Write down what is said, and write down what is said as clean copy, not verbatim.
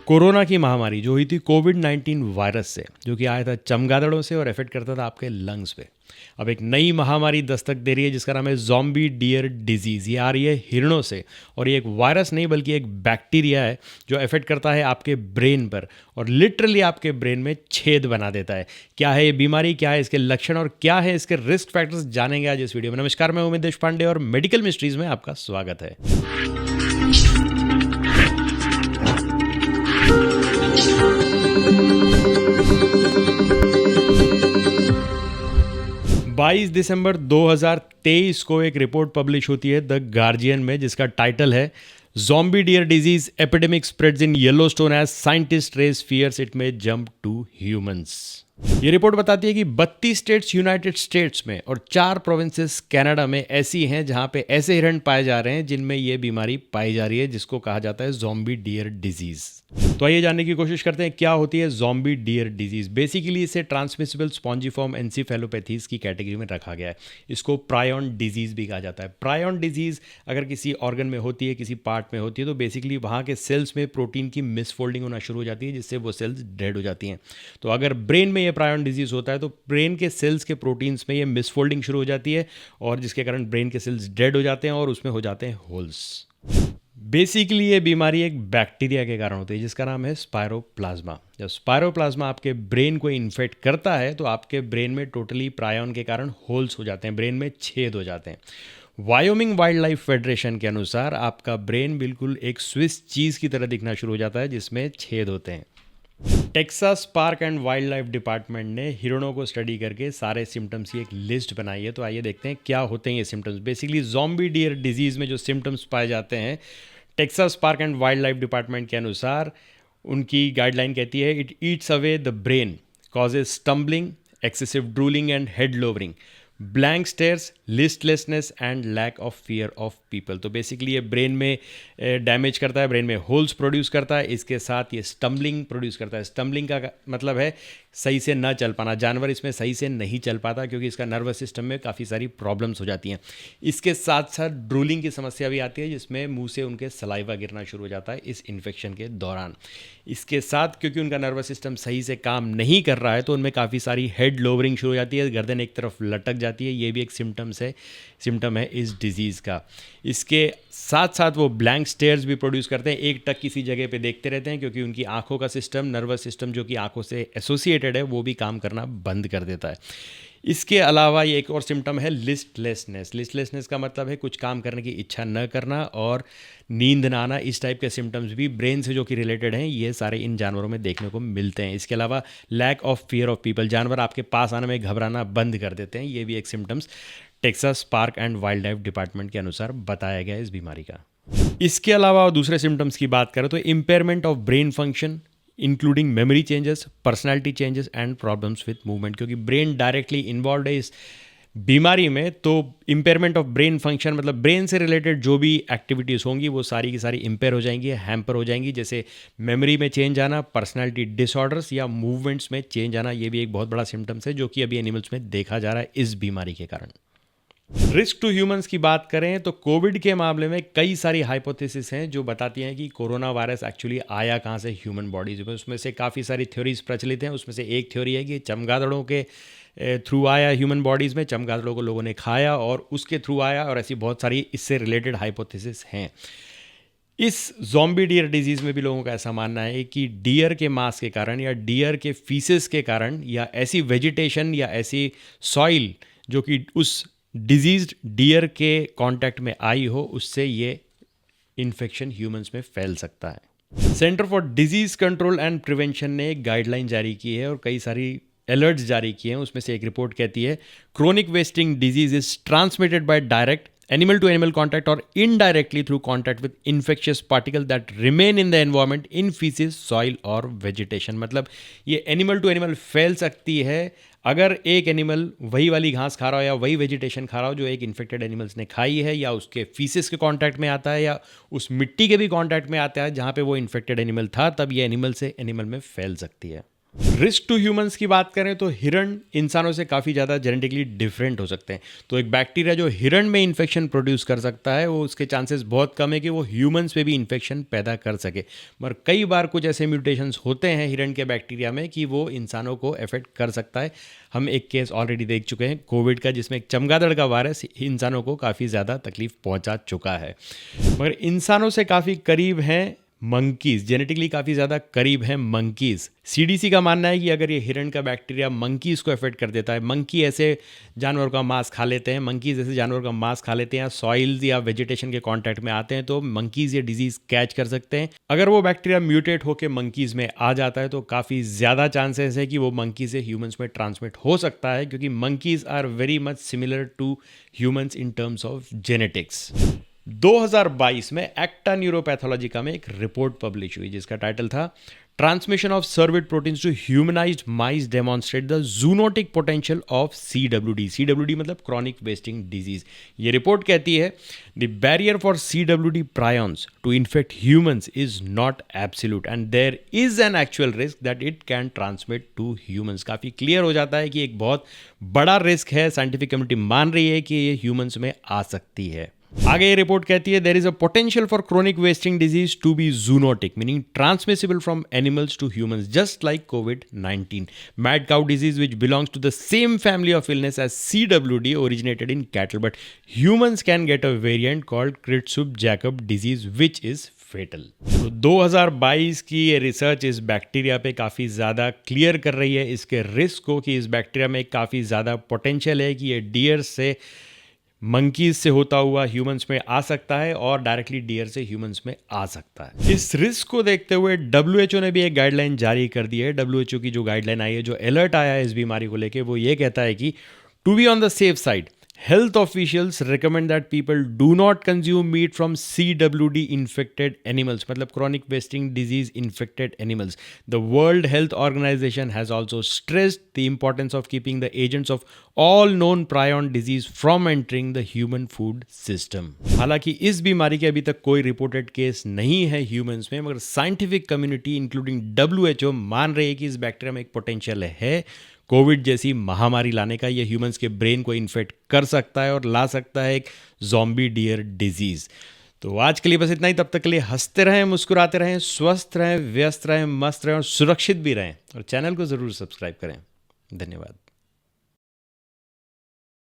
Corona की महामारी जो हुई थी कोविड-19 वायरस से, जो कि आया था चमगादड़ों से और इफ़ेक्ट करता था आपके लंग्स पे। अब एक नई महामारी दस्तक दे रही है जिसका नाम है ज़ॉम्बी डियर डिजीज़। ये आ रही है हिरणों से और ये एक वायरस नहीं बल्कि एक बैक्टीरिया है जो इफ़ेक्ट करता है आपके ब्रेन पर और लिटरली आपके ब्रेन में छेद बना देता है। क्या है ये बीमारी, क्या है इसके लक्षण और क्या है इसके रिस्क फैक्टर्स, जानेंगे आज इस वीडियो में। नमस्कार, मैं उमेश देशपांडे और मेडिकल मिस्ट्रीज़ में आपका स्वागत है। 22 दिसंबर 2023 को एक रिपोर्ट पब्लिश होती है द गार्जियन में जिसका टाइटल है zombie deer disease epidemic spreads in Yellowstone as scientists raise fears it may jump to humans. ये रिपोर्ट बताती है कि 32 स्टेट्स यूनाइटेड स्टेट्स में और 4 प्रोविंसेस कनाडा में ऐसी हैं जहां पे ऐसे हिरण पाए जा रहे हैं जिनमें ये बीमारी पाई जा रही है जिसको कहा जाता है ज़ॉम्बी डियर डिजीज। तो आइए जानने की कोशिश करते हैं क्या होती है ज़ॉम्बी डियर डिजीज। बेसिकली इसे ट्रांसमिसिबल स्पॉन्जिफॉर्म एनसीफेलोपैथीज की कैटेगरी में रखा गया है। इसको प्रायॉन डिजीज भी कहा जाता है। प्रायॉन डिजीज अगर किसी ऑर्गन में होती है, किसी पार्ट में होती है, तो बेसिकली वहाँ के सेल्स में प्रोटीन की मिसफोल्डिंग होना शुरू हो जाती है जिससे वो सेल्स डेड हो जाती हैं। तो अगर ब्रेन में ये प्रायॉन डिजीज होता है तो ब्रेन के सेल्स के प्रोटीन्स में ये मिसफोल्डिंग शुरू हो जाती है और जिसके कारण ब्रेन के सेल्स डेड हो जाते हैं और उसमें हो जाते हैं होल्स। बेसिकली ये बीमारी एक बैक्टीरिया के कारण होती है जिसका नाम है स्पायरोप्लाज्मा। जब स्पायरोप्लाज्मा आपके ब्रेन को इन्फेक्ट करता है तो आपके ब्रेन में टोटली प्रायॉन के कारण होल्स हो जाते हैं, ब्रेन में छेद हो जाते हैं। वायोमिंग वाइल्ड लाइफ फेडरेशन के अनुसार आपका ब्रेन बिल्कुल एक स्विस चीज़ की तरह दिखना शुरू हो जाता है जिसमें छेद होते हैं। Texas Park and Wildlife department ने हिरणों को स्टडी करके सारे सिम्टम्स की एक लिस्ट बनाई है। तो आइए देखते हैं क्या होते हैं ये symptoms. Basically zombie deer disease में जो सिम्टम्स पाए जाते हैं, Texas Park and Wildlife Department के अनुसार उनकी गाइडलाइन कहती है it eats away the brain, causes stumbling, excessive drooling and head lowering, blank stares, listlessness and lack of fear of people. तो बेसिकली ये ब्रेन में डैमेज करता है, ब्रेन में होल्स प्रोड्यूस करता है, इसके साथ ये स्टम्बलिंग प्रोड्यूस करता है। स्टम्बलिंग का मतलब है सही से न चल पाना, जानवर इसमें सही से नहीं चल पाता क्योंकि इसका नर्वस सिस्टम में काफ़ी सारी प्रॉब्लम्स हो जाती हैं। इसके साथ साथ ड्रूलिंग की समस्या भी आती है जिसमें मुंह से उनके सलाइवा गिरना शुरू हो जाता है इस इन्फेक्शन के दौरान। इसके साथ क्योंकि उनका नर्वस सिस्टम सही से काम नहीं कर रहा है तो उनमें काफ़ी सारी हेड लोवरिंग शुरू हो जाती है, गर्दन एक तरफ लटक जाती है। ये भी एक सिम्टम है इस डिज़ीज़ का। इसके साथ साथ वो ब्लैंक स्टेयर्स भी प्रोड्यूस करते हैं, एक टक किसी जगह पे देखते रहते हैं क्योंकि उनकी आंखों का सिस्टम, नर्वस सिस्टम जो कि आंखों से एसोसिएटेड है, वो भी काम करना बंद कर देता है। इसके अलावा ये एक और सिम्टम है लिस्टलेसनेस। लिस्टलेसनेस का मतलब है कुछ काम करने की इच्छा न करना और नींद ना आना। इस टाइप के सिम्टम्स भी ब्रेन से जो कि रिलेटेड हैं ये सारे इन जानवरों में देखने को मिलते हैं। इसके अलावा lack of fear of people, जानवर आपके पास आने में घबराना बंद कर देते हैं। ये भी एक symptoms Texas Park and Wildlife Department के अनुसार बताया गया है इस बीमारी का। इसके अलावा दूसरे सिम्टम्स की बात करें तो impairment of brain function including memory changes, personality changes and problems with movement. क्योंकि ब्रेन डायरेक्टली इन्वॉल्व है इस बीमारी में तो इम्पेयरमेंट ऑफ ब्रेन फंक्शन मतलब ब्रेन से रिलेटेड जो भी एक्टिविटीज़ होंगी वो सारी की सारी इम्पेयर हो जाएंगी, हैम्पर हो जाएंगी। जैसे मेमोरी में चेंज आना, पर्सनालिटी डिसऑर्डर्स या मूवमेंट्स में चेंज आना, ये भी एक बहुत बड़ा सिम्टम्स है जो कि अभी एनिमल्स में देखा जा रहा है इस बीमारी के कारण। रिस्क टू ह्यूमंस की बात करें तो कोविड के मामले में कई सारी हाइपोथेसिस हैं जो बताती हैं कि कोरोना वायरस एक्चुअली आया कहाँ से, ह्यूमन बॉडीज में। उसमें से काफ़ी सारी थ्योरीज प्रचलित हैं। उसमें से एक थ्योरी है कि चमगादड़ों के थ्रू आया ह्यूमन बॉडीज़ में, चमगादड़ों को लोगों ने खाया और उसके थ्रू आया, और ऐसी बहुत सारी इससे रिलेटेड हाइपोथेसिस हैं। इस ज़ॉम्बी डियर डिजीज़ में भी लोगों का ऐसा मानना है कि डियर के मांस के कारण या डियर के फीसेस के कारण या ऐसी वेजिटेशन या ऐसी सॉइल जो कि उस डिजीज्ड डियर के कांटेक्ट में आई हो, उससे ये इन्फेक्शन ह्यूमंस में फैल सकता है। Centre for disease control and prevention ने एक गाइडलाइन जारी की है और कई सारी अलर्ट्स जारी किए हैं। उसमें से एक रिपोर्ट कहती है chronic wasting disease is transmitted by direct animal to animal contact और indirectly through contact with infectious particle that remain in the environment in faeces, soil और वेजिटेशन। मतलब ये एनिमल टू एनिमल फैल सकती है अगर एक एनिमल वही वाली घास खा रहा हो या वही वेजिटेशन खा रहा हो जो एक इन्फेक्टेड एनिमल्स ने खाई है, या उसके फीसिस के कांटेक्ट में आता है या उस मिट्टी के भी कांटेक्ट में आता है जहाँ पे वो इन्फेक्टेड एनिमल था, तब ये एनिमल से एनिमल में फैल सकती है। रिस्क टू ह्यूमंस की बात करें तो हिरण इंसानों से काफ़ी ज़्यादा जेनेटिकली डिफरेंट हो सकते हैं। तो एक बैक्टीरिया जो हिरण में इन्फेक्शन प्रोड्यूस कर सकता है, वो उसके चांसेस बहुत कम है कि वो ह्यूमंस पे भी इन्फेक्शन पैदा कर सके। मगर कई बार कुछ ऐसे म्यूटेशंस होते हैं हिरण के बैक्टीरिया में कि वो इंसानों को अफेक्ट कर सकता है। हम एक केस ऑलरेडी देख चुके हैं कोविड का, जिसमें एक चमगादड़ का वायरस इंसानों को काफ़ी ज़्यादा तकलीफ पहुंचा चुका है। मगर इंसानों से काफ़ी करीब हैं मंकीज़, जेनेटिकली काफ़ी ज़्यादा करीब हैं मंकीज़। सीडीसी का मानना है कि अगर ये हिरण का बैक्टीरिया मंकीज़ को अफेक्ट कर देता है, मंकी ऐसे जानवर का मांस खा लेते हैं, मंकीज़ ऐसे जानवर का मांस खा लेते हैं या सॉइल्स या वेजिटेशन के कांटेक्ट में आते हैं, तो मंकीज़ ये डिजीज़ कैच कर सकते हैं। अगर वो बैक्टीरिया म्यूटेट होकर मंकीज़ में आ जाता है तो काफ़ी ज़्यादा चांसेस है कि वो मंकी से ह्यूमंस में ट्रांसमिट हो सकता है, क्योंकि monkeys are very much similar to humans in terms of genetics. 2022 में एक्टा न्यूरोपैथोलॉजिका में एक रिपोर्ट पब्लिश हुई जिसका टाइटल था transmission of cervid proteins to humanised mice demonstrate the zoonotic potential of CWD। CWD मतलब क्रॉनिक वेस्टिंग डिजीज। ये report कहती है the barrier for CWD prions to infect humans is not absolute and there is an actual risk that it can transmit to humans. काफ़ी clear हो जाता है कि एक बहुत बड़ा रिस्क है, साइंटिफिक कम्युनिटी मान रही है कि ये ह्यूमंस में आ सकती है। आगे ये रिपोर्ट कहती है there is a potential for chronic wasting disease to be zoonotic, meaning transmissible from animals to humans just like COVID-19। Mad cow disease which belongs to the same family of illness as CWD originated in cattle, but humans can get a variant called Creutzfeldt-Jakob disease which is fatal. तो 2022 की ये research इस bacteria पे काफ़ी ज़्यादा clear कर रही है इसके रिस्क को, कि इस बैक्टीरिया में काफ़ी ज़्यादा पोटेंशियल है कि ये डियर से मंकीज से होता हुआ ह्यूमंस में आ सकता है और डायरेक्टली डियर से ह्यूमंस में आ सकता है। इस रिस्क को देखते हुए WHO ने भी एक गाइडलाइन जारी कर दी है। WHO की जो गाइडलाइन आई है, जो अलर्ट आया है इस बीमारी को लेके, वो ये कहता है कि to be on the safe side health officials recommend that people do not consume meat from CWD infected animals, मतलब chronic wasting disease infected animals. The World Health Organization has also stressed the importance of keeping the agents of all known prion disease from entering the human food system. हालांकि इस बीमारी के अभी तक कोई reported case नहीं है humans में, मगर साइंटिफिक कम्युनिटी इंक्लूडिंग WHO मान रही है कि इस बैक्टीरिया में एक पोटेंशियल है कोविड जैसी महामारी लाने का। ये ह्यूमंस के ब्रेन को इन्फेक्ट कर सकता है और ला सकता है एक ज़ॉम्बी डियर डिजीज़। तो आज के लिए बस इतना ही। तब तक के लिए हंसते रहें, मुस्कुराते रहें, स्वस्थ रहें, व्यस्त रहें, मस्त रहें और सुरक्षित भी रहें। और चैनल को ज़रूर सब्सक्राइब करें। धन्यवाद।